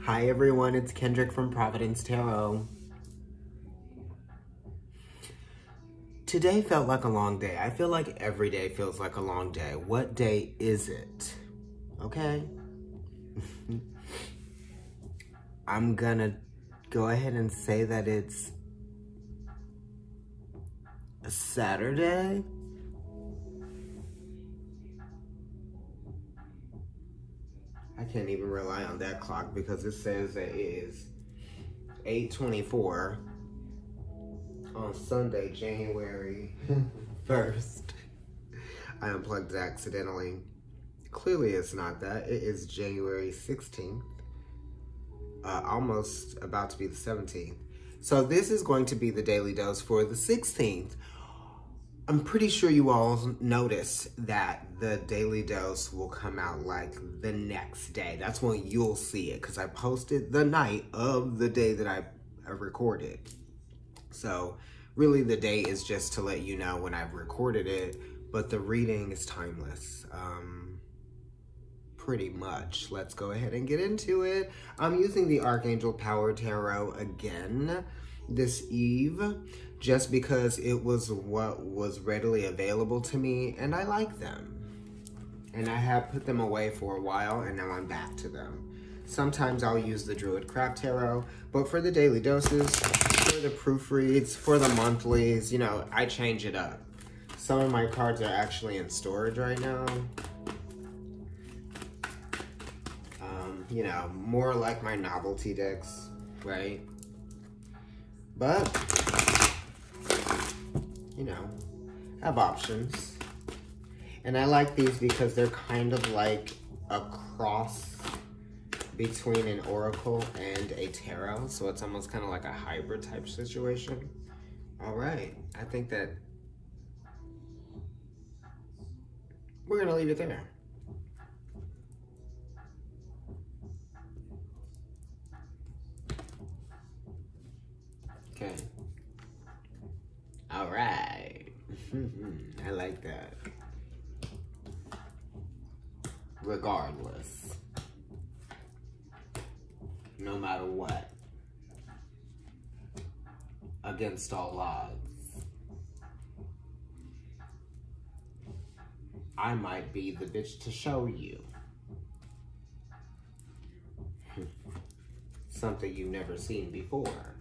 Hi everyone, it's Kendrick from Providence Tarot. Today felt like a long day. I feel like every day feels like a long day. What day is it? Okay? I'm gonna go ahead and say that it's a Saturday. I can't even rely on that clock because it says that it is 8:24 on Sunday, January 1st. I unplugged it accidentally. Clearly it's not that. It is January 16th. Almost about to be the 17th. So this is going to be the daily dose for the 16th. I'm pretty sure you all notice that the daily dose will come out like the next day. That's when you'll see it because I posted the night of the day that I recorded. So really the day is just to let you know when I've recorded it, but the reading is timeless. Pretty much. Let's go ahead and get into it. I'm using the Archangel Power Tarot again this eve, just because it was what was readily available to me, and I like them. And I have put them away for a while, and now I'm back to them. Sometimes I'll use the Druid Craft Tarot, but for the daily doses, for the proofreads, for the monthlies, you know, I change it up. Some of my cards are actually in storage right now. You know, more like my novelty decks, right? But, you know, I have options. And I like these because they're kind of like a cross between an oracle and a tarot. So it's almost kind of like a hybrid type situation. All right, I think that we're gonna leave it there. Okay. All right. I like that. Regardless. No matter what. Against all odds. I might be the bitch to show you. Something you've never seen before.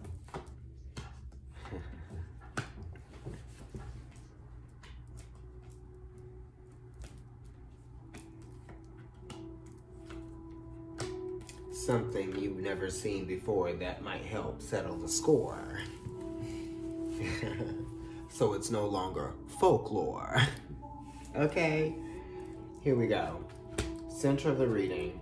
Something you've never seen before that might help settle the score. So it's no longer folklore. Okay, here we go. Center of the reading.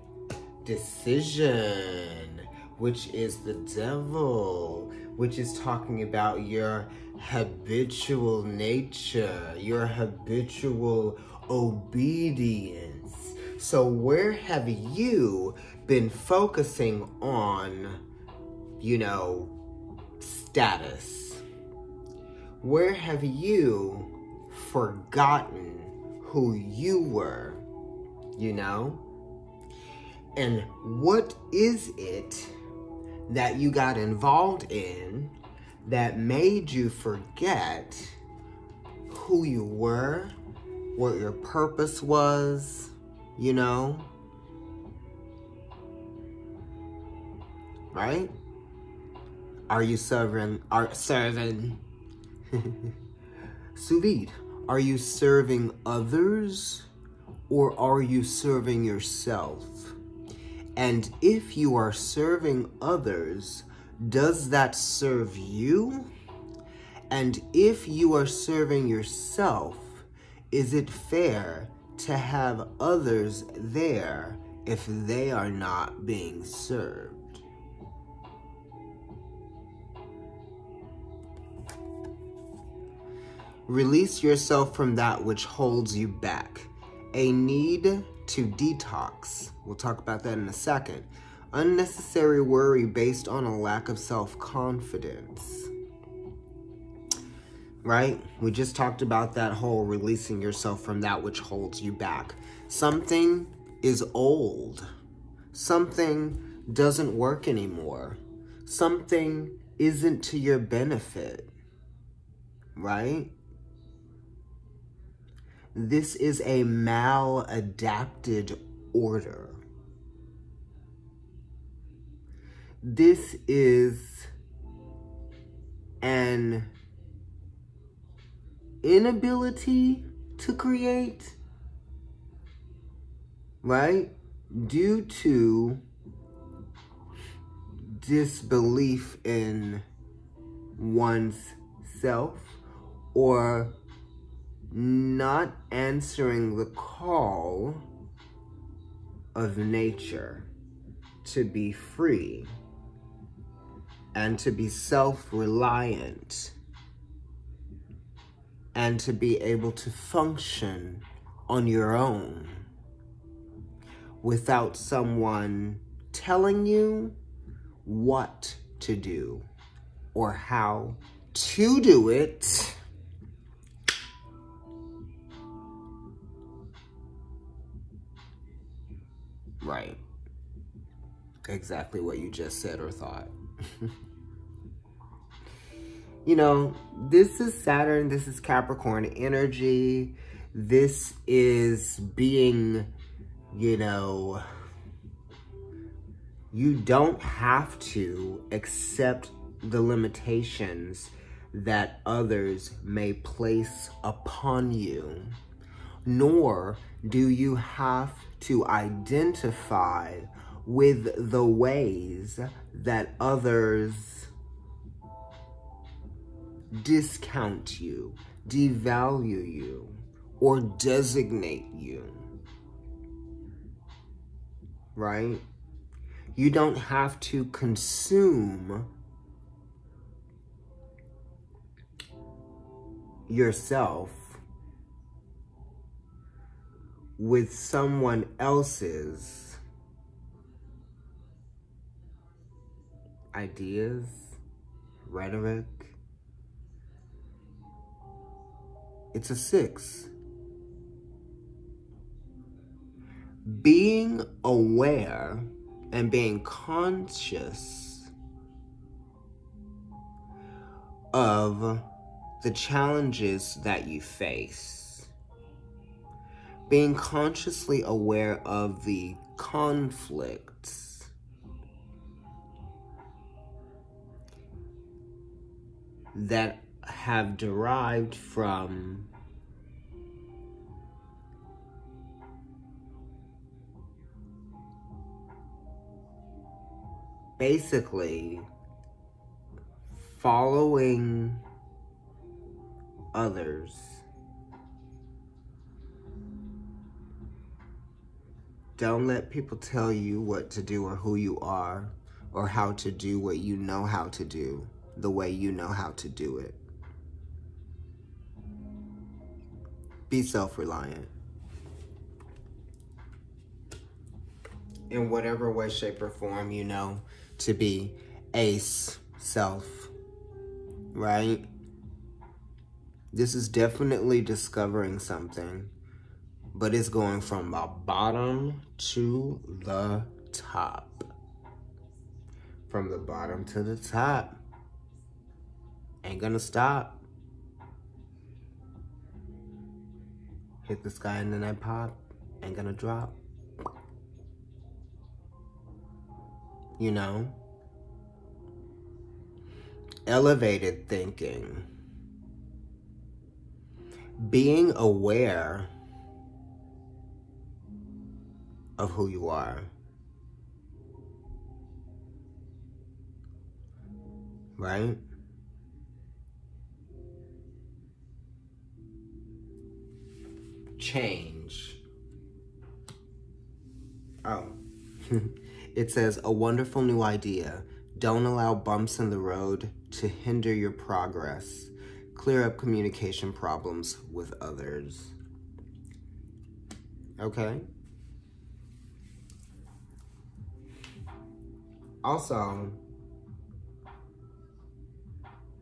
Decision, which is the devil, which is talking about your habitual nature, your habitual obedience. So where have you been focusing on, you know, status? Where have you forgotten who you were, you know? And what is it that you got involved in that made you forget who you were, what your purpose was, you know? Right? Are you serving sous vide? Are you serving others or are you serving yourself? And if you are serving others, does that serve you? And if you are serving yourself, is it fair to have others there if they are not being served? Release yourself from that which holds you back. A need to detox. We'll talk about that in a second. Unnecessary worry based on a lack of self-confidence. Right? We just talked about that whole releasing yourself from that which holds you back. Something is old. Something doesn't work anymore. Something isn't to your benefit, right? This is a maladapted order. This is an inability to create, right? Due to disbelief in one's self or not answering the call of nature to be free and to be self-reliant and to be able to function on your own without someone telling you what to do or how to do it. Right. Exactly what you just said or thought. You know, this is Saturn, this is Capricorn energy. This is being, you know, you don't have to accept the limitations that others may place upon you, nor do you have to identify with the ways that others discount you, devalue you, or designate you, right? You don't have to consume yourself with someone else's ideas, rhetoric. It's a 6. Being aware and being conscious of the challenges that you face. Being consciously aware of the conflicts that have derived from basically following others Don't let people tell you what to do or who you are or how to do what you know how to do the way you know how to do it. Be self-reliant. In whatever way, shape, or form you know to be ace self, right? This is definitely discovering something, but it's going from the bottom to the top. From the bottom to the top. Ain't gonna stop. Hit the sky and then I pop. Ain't gonna drop. You know? Elevated thinking. Being aware of who you are. Right? Change. Oh. It says, a wonderful new idea. Don't allow bumps in the road to hinder your progress. Clear up communication problems with others. Okay? Also,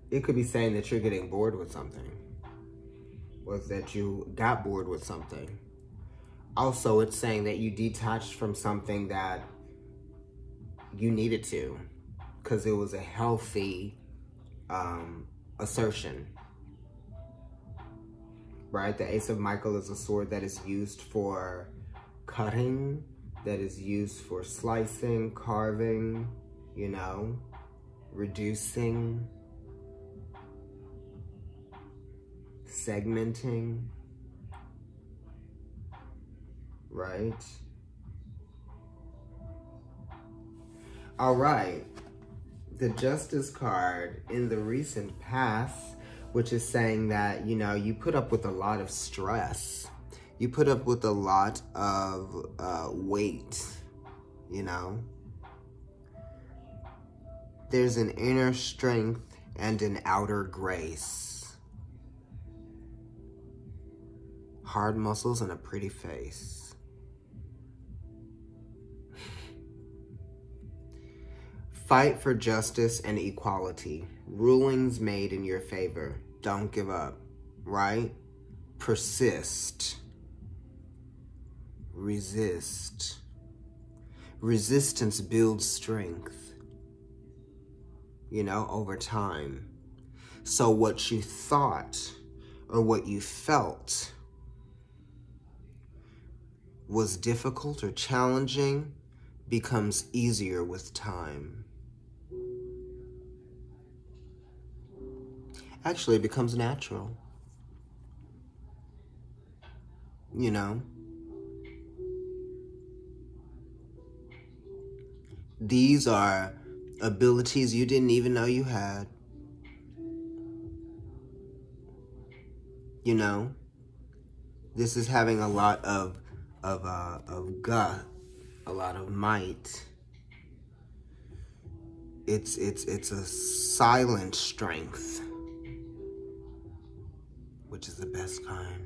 it could be saying that you're getting bored with something. Or that you got bored with something. Also, it's saying that you detached from something that you needed to, because it was a healthy assertion, right? The Ace of Michael is a sword that is used for cutting, that is used for slicing, carving, you know, reducing, segmenting, right? All right, the Justice card in the recent past, which is saying that, you know, you put up with a lot of stress. You put up with a lot of weight, you know. There's an inner strength and an outer grace. Hard muscles and a pretty face. Fight for justice and equality. Rulings made in your favor. Don't give up, right? Persist. Resist. Resistance builds strength, you know, over time. So what you thought or what you felt was difficult or challenging becomes easier with time. Actually, it becomes natural, you know. These are abilities you didn't even know you had. You know, this is having a lot of gut, a lot of might. It's a silent strength, which is the best kind.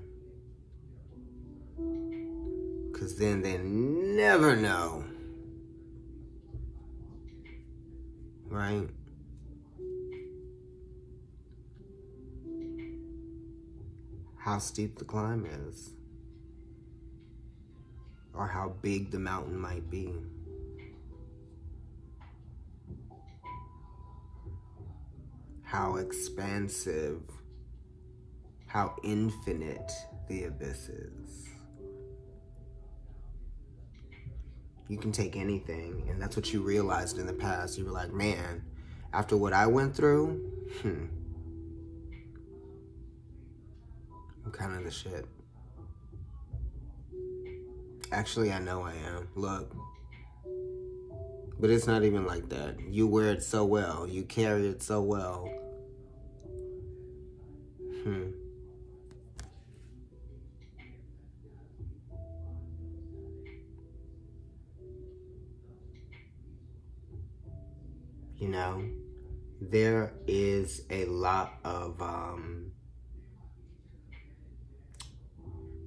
'Cause then they never know. Right? How steep the climb is. Or how big the mountain might be. How expansive, how infinite the abyss is. You can take anything, and that's what you realized in the past. You were like, man, after what I went through, I'm kind of the shit. Actually, I know I am. Look. But it's not even like that. You wear it so well. You carry it so well. You know, there is a lot of,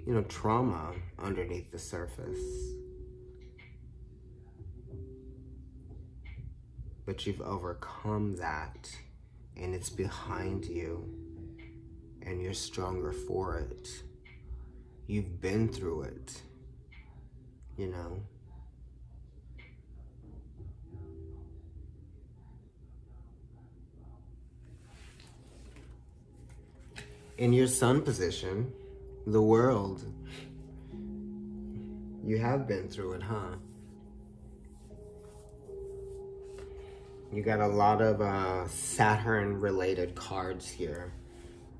you know, trauma underneath the surface. But you've overcome that, and it's behind you, and you're stronger for it. You've been through it, you know. In your sun position, the world, you have been through it, huh? You got a lot of Saturn-related cards here.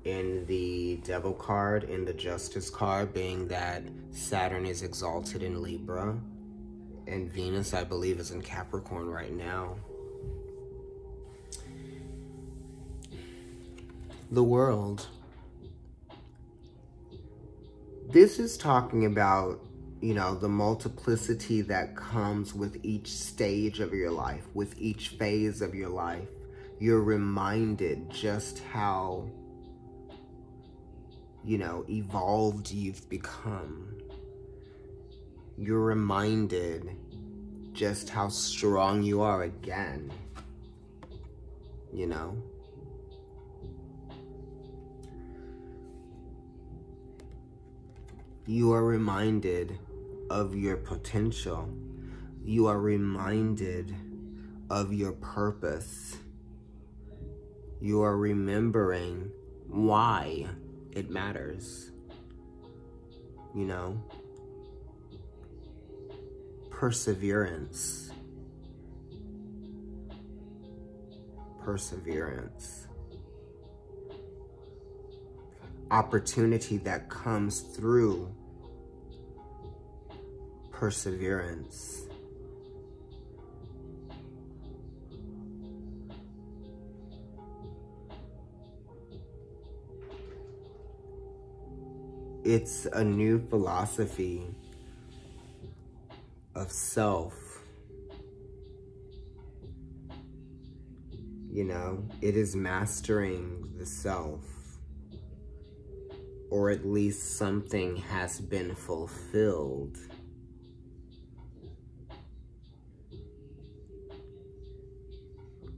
In the Devil card, in the Justice card, being that Saturn is exalted in Libra, and Venus, I believe, is in Capricorn right now. The world. This is talking about, you know, the multiplicity that comes with each stage of your life, with each phase of your life. You're reminded just how, you know, evolved you've become. You're reminded just how strong you are again, you know? You are reminded of your potential. You are reminded of your purpose. You are remembering why it matters. You know? Perseverance. Perseverance. Opportunity that comes through perseverance. It's a new philosophy of self. You know, it is mastering the self. Or at least something has been fulfilled.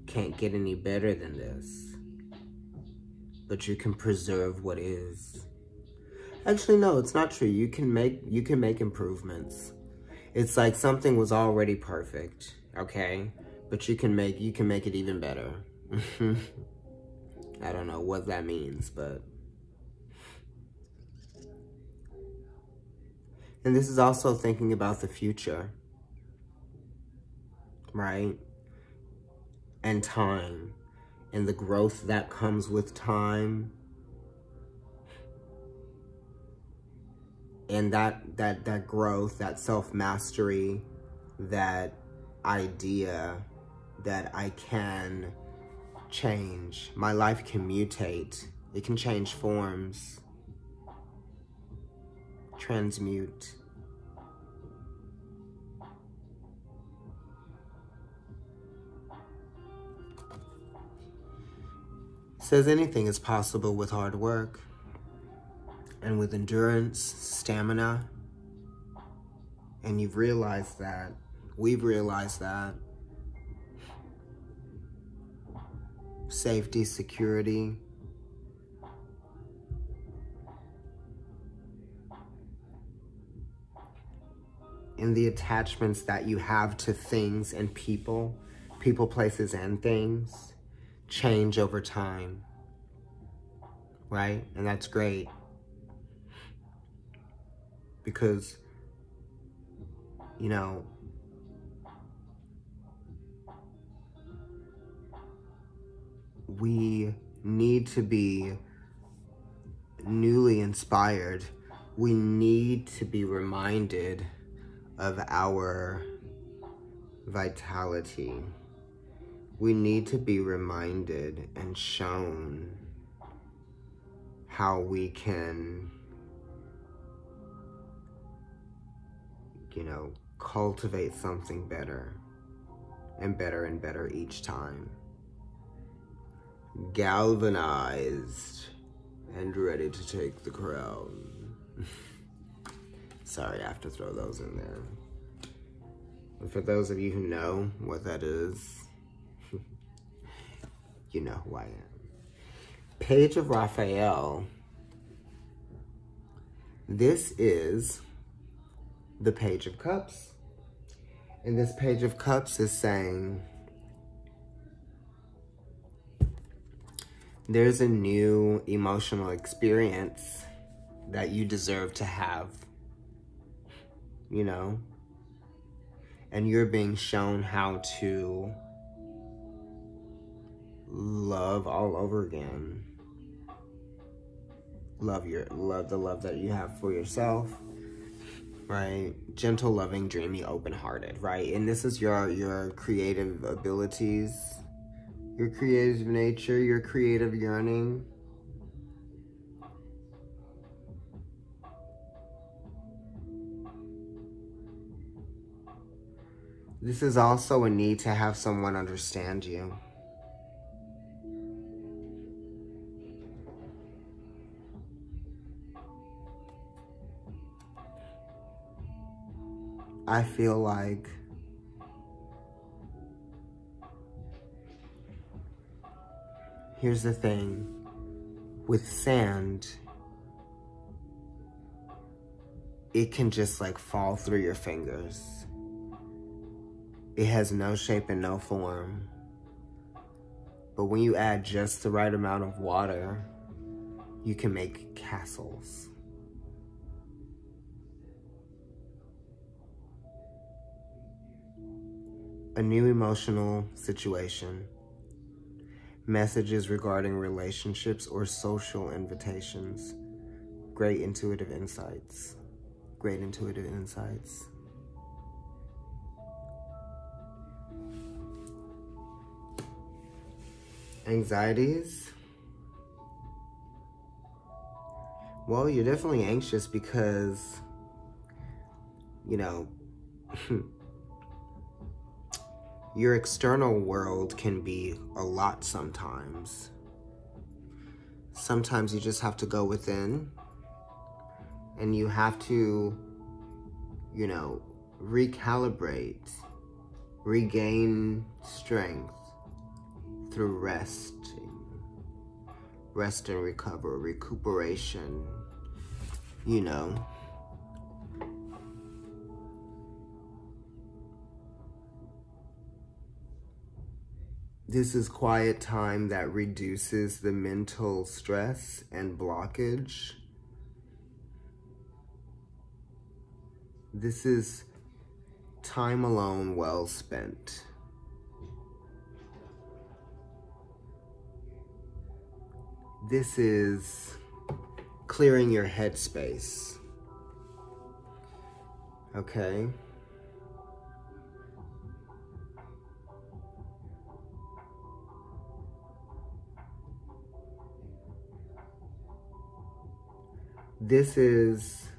Can't get any better than this. But you can preserve what is. Actually, no, it's not true. You can make improvements. It's like something was already perfect, okay? But you can make it even better. I don't know what that means, but... And this is also thinking about the future, right? And time, and the growth that comes with time. And that growth, that self-mastery, that idea that I can change. My life can mutate. It can change forms. Transmute. Says anything is possible with hard work and with endurance, stamina. And you've realized that. We've realized that. Safety, security. And the attachments that you have to things and people, places, and things change over time, right? And that's great. Because, you know, we need to be newly inspired. We need to be reminded of our vitality. We need to be reminded and shown how we can, you know, cultivate something better and better and better each time. Galvanized and ready to take the crown. Sorry, I have to throw those in there. And for those of you who know what that is, you know who I am. Page of Raphael. This is the Page of Cups. And this Page of Cups is saying, there's a new emotional experience that you deserve to have, you know? And you're being shown how to love all over again. Love the love that you have for yourself, right? Gentle, loving, dreamy, open-hearted, right? And this is your creative abilities, your creative nature, your creative yearning. This is also a need to have someone understand you. I feel like here's the thing, with sand, it can just like fall through your fingers. It has no shape and no form. But when you add just the right amount of water, you can make castles. A new emotional situation. Messages regarding relationships or social invitations. Great intuitive insights. Great intuitive insights. Anxieties. Well, you're definitely anxious because, you know, your external world can be a lot sometimes. Sometimes you just have to go within and you have to, you know, recalibrate, regain strength through rest and recover, recuperation, you know. This is quiet time that reduces the mental stress and blockage. This is time alone well spent. This is clearing your headspace. Okay? This is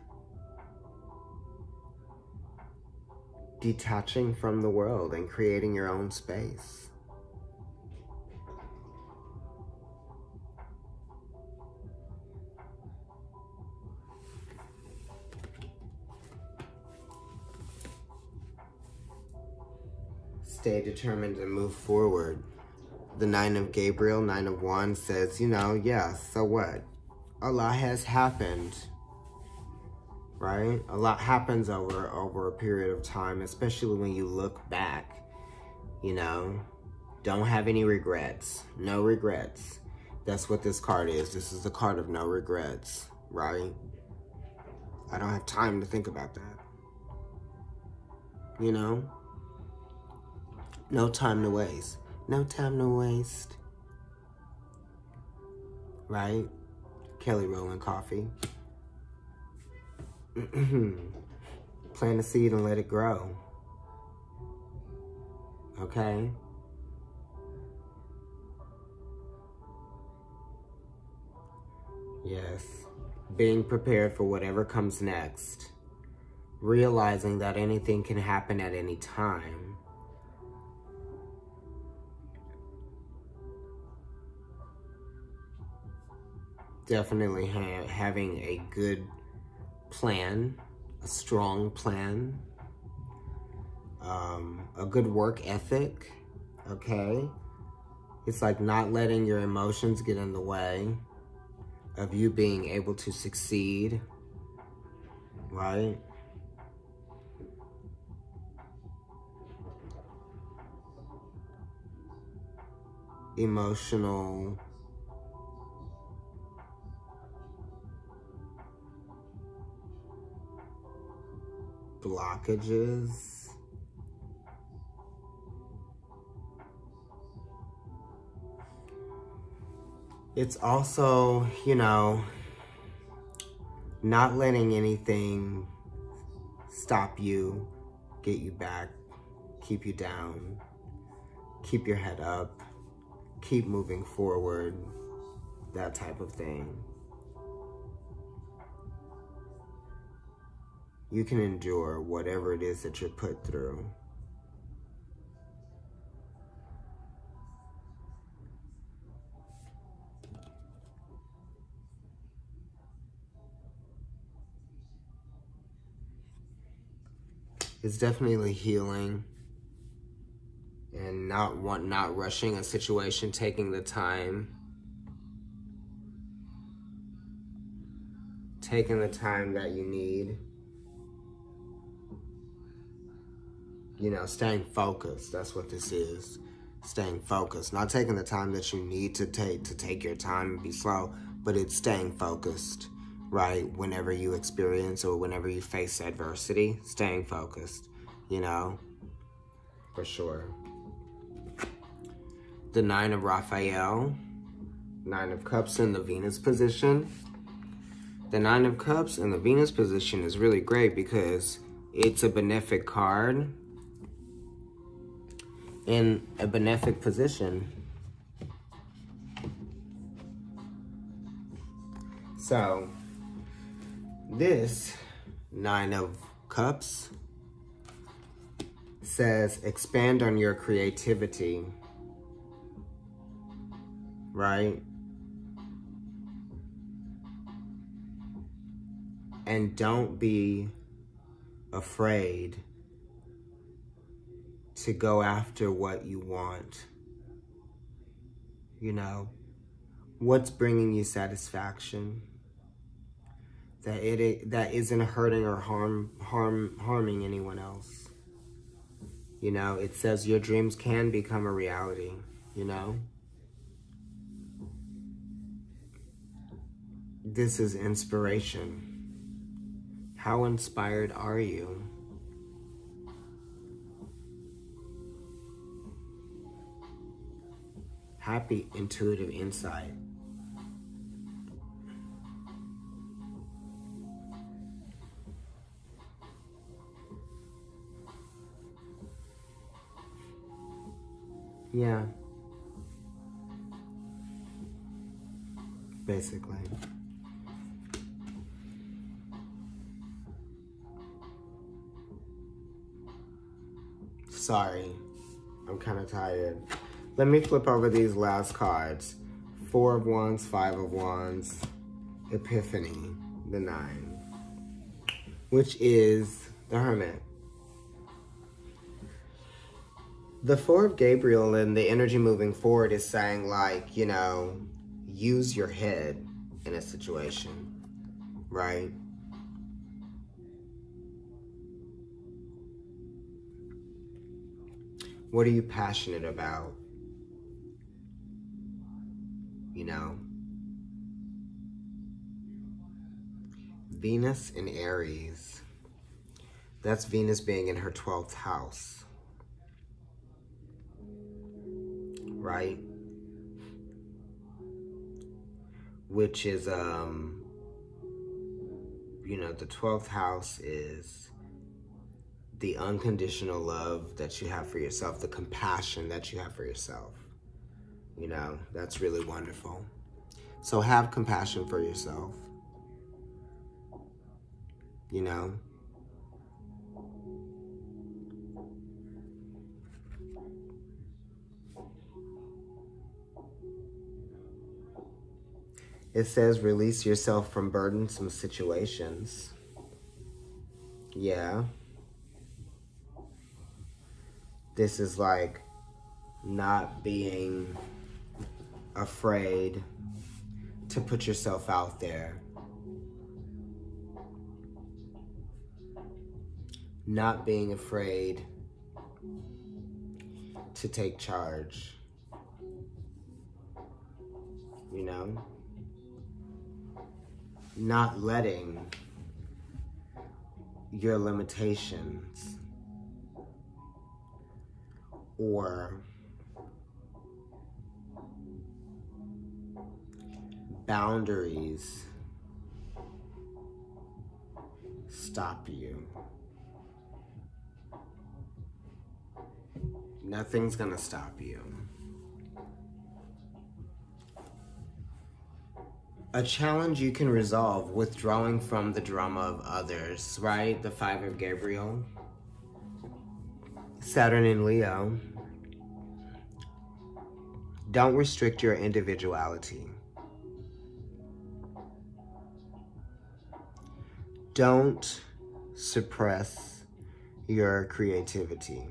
detaching from the world and creating your own space. Stay determined and move forward. The Nine of Gabriel, Nine of Wands says, you know, yeah, so what? A lot has happened, right? A lot happens over a period of time, especially when you look back, you know. Don't have any regrets. No regrets. That's what this card is. This is the card of no regrets, right? I don't have time to think about that. You know? No time to waste. No time to waste. Right? Kelly Rowland Coffee. Plant a seed and let it grow. Okay? Yes. Being prepared for whatever comes next. Realizing that anything can happen at any time. Definitely having a good plan, a strong plan, a good work ethic, okay? It's like not letting your emotions get in the way of you being able to succeed, right? Emotional blockages. It's also, you know, not letting anything stop you, get you back, keep you down, keep your head up, keep moving forward, that type of thing. You can endure whatever it is that you're put through. It's definitely healing and not rushing a situation, taking the time. Taking the time that you need. You know, staying focused. That's what this is. Staying focused. Not taking the time that you need to take your time and be slow, but it's staying focused, right? Whenever you experience or whenever you face adversity, staying focused, you know, for sure. The 9 of Raphael, 9 of Cups in the Venus position. The 9 of Cups in the Venus position is really great because it's a benefic card in a benefic position. So, this 9 of Cups says expand on your creativity, right? And don't be afraid to go after what you want. You know, what's bringing you satisfaction? That isn't hurting or harming anyone else. You know, it says your dreams can become a reality, you know? This is inspiration. How inspired are you? Happy intuitive insight. Yeah. Basically. Sorry, I'm kind of tired. Let me flip over these last cards. 4 of Wands, 5 of Wands, Epiphany, the 9, which is the Hermit. The 4 of Gabriel and the energy moving forward is saying, like, you know, use your head in a situation, right? What are you passionate about? You know? Venus in Aries. That's Venus being in her 12th house. Right? Which is, you know, the 12th house is the unconditional love that you have for yourself, the compassion that you have for yourself. You know, that's really wonderful. So have compassion for yourself. You know? It says release yourself from burdensome situations. Yeah. This is like not being afraid to put yourself out there. Not being afraid to take charge. You know? Not letting your limitations or boundaries stop you. Nothing's gonna stop you. A challenge you can resolve, withdrawing from the drama of others, right? The 5 of Gabriel. Saturn in Leo. Don't restrict your individuality. Don't suppress your creativity.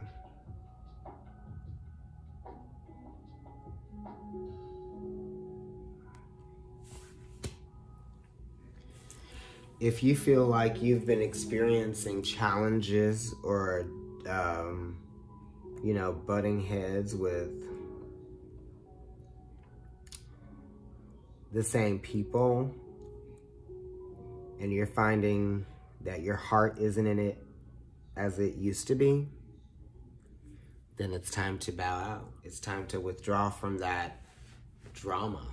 If you feel like you've been experiencing challenges or you know, butting heads with the same people, and you're finding that your heart isn't in it as it used to be, then it's time to bow out. It's time to withdraw from that drama,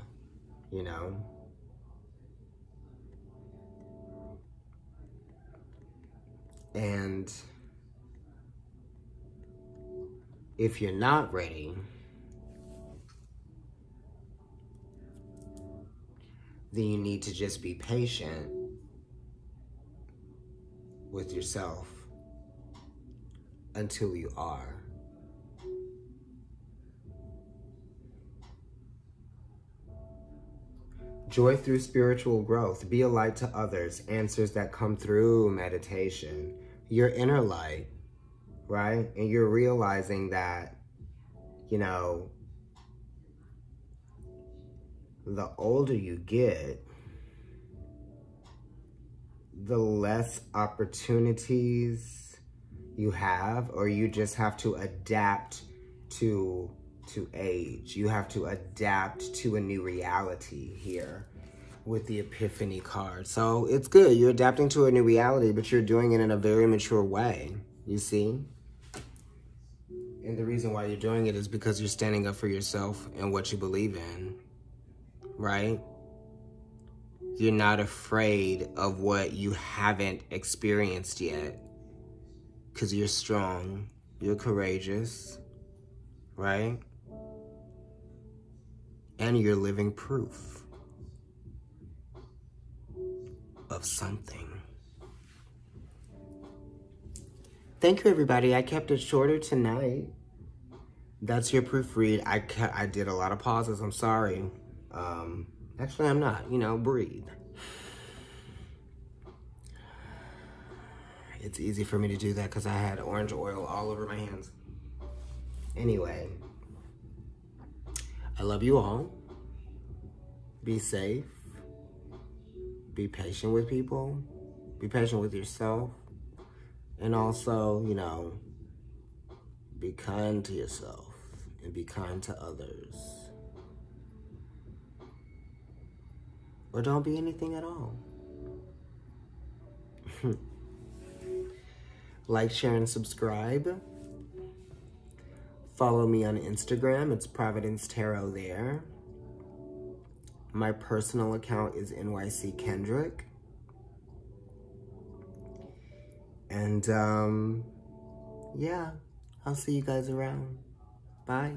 you know? And if you're not ready, then you need to just be patient with yourself until you are. Joy through spiritual growth. Be a light to others. Answers that come through meditation. Your inner light, right? And you're realizing that, you know, the older you get, the less opportunities you have, or you just have to adapt to age. You have to adapt to a new reality here with the Epiphany card. So it's good. You're adapting to a new reality, but you're doing it in a very mature way, you see? And the reason why you're doing it is because you're standing up for yourself and what you believe in, right? You're not afraid of what you haven't experienced yet because you're strong, you're courageous, right? And you're living proof of something. Thank you, everybody. I kept it shorter tonight. That's your proofread. I did a lot of pauses. I'm sorry. Actually, I'm not. You know, breathe. It's easy for me to do that because I had orange oil all over my hands. Anyway, I love you all. Be safe. Be patient with people. Be patient with yourself. And also, you know, be kind to yourself and be kind to others. Or don't be anything at all. Like, share, and subscribe. Follow me on Instagram. It's Providence Tarot there. My personal account is NYC Kendrick. And, yeah, I'll see you guys around. Bye.